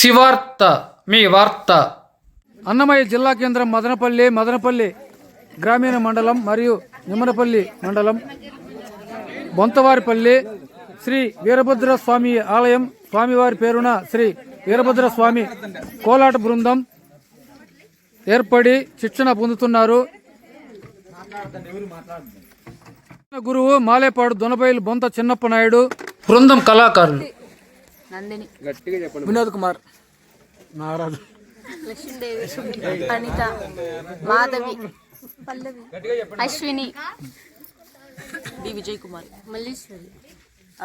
శివార్త మీ వార్త. అన్నమయ్య జిల్లా కేంద్రం మదనపల్లి గ్రామీణ మండలం మరియు నిమ్మనపల్లి మండలం బొంతవారిపల్లి శ్రీ వీరభద్ర స్వామి ఆలయం. స్వామివారి పేరున శ్రీ వీరభద్ర స్వామి కోలాట బృందం ఏర్పడి శిక్షణ పొందుతున్నారు. గురువు మాలేపాడు దొనబైలు బొంత చిన్నప్ప నాయుడు. బృందం కళాకారులు వినోద్ కుమార్, నారాజు, లక్ష్మీదేవి, అనిత, మాధవి, పల్లవి, అశ్విని, డి విజయ్ కుమార్, మల్లీశ్వరి,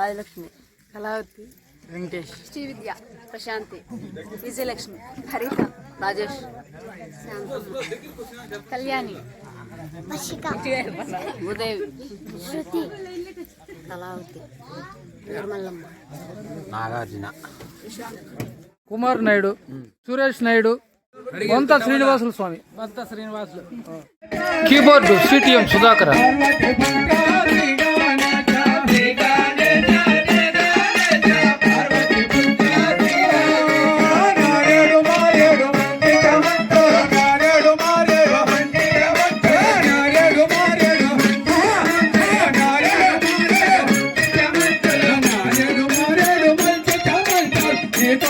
ఆదిలక్ష్మి, కళావతి, వెంకటేష్, శ్రీవిద్య, ప్రశాంతి, విజయలక్ష్మి, హరిత, రాజేష్, కళ్యాణి, భూదేవి, శృతి, కళావతి, నిర్మలమ్మ, నాగార్జున, కుమార్ నాయుడు, సురేష్ నాయుడు, బొంత శ్రీనివాసులు స్వామి, కీబోర్డు సిటిఎం సుధాకర్.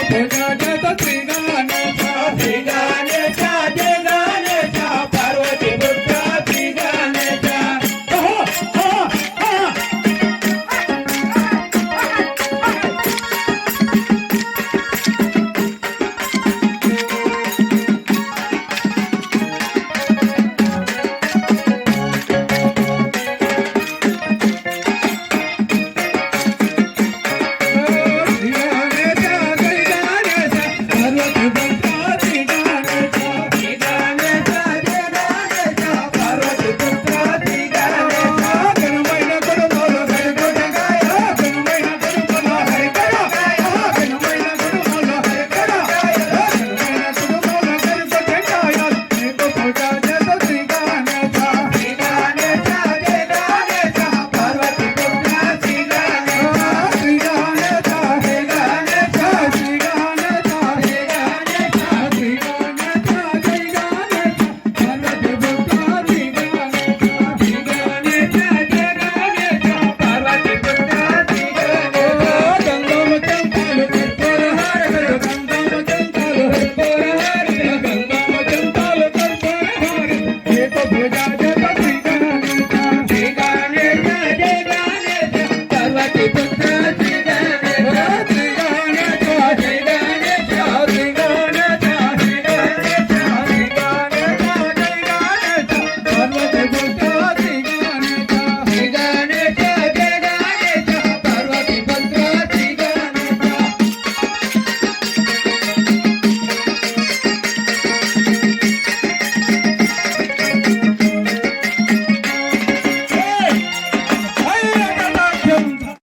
Pojata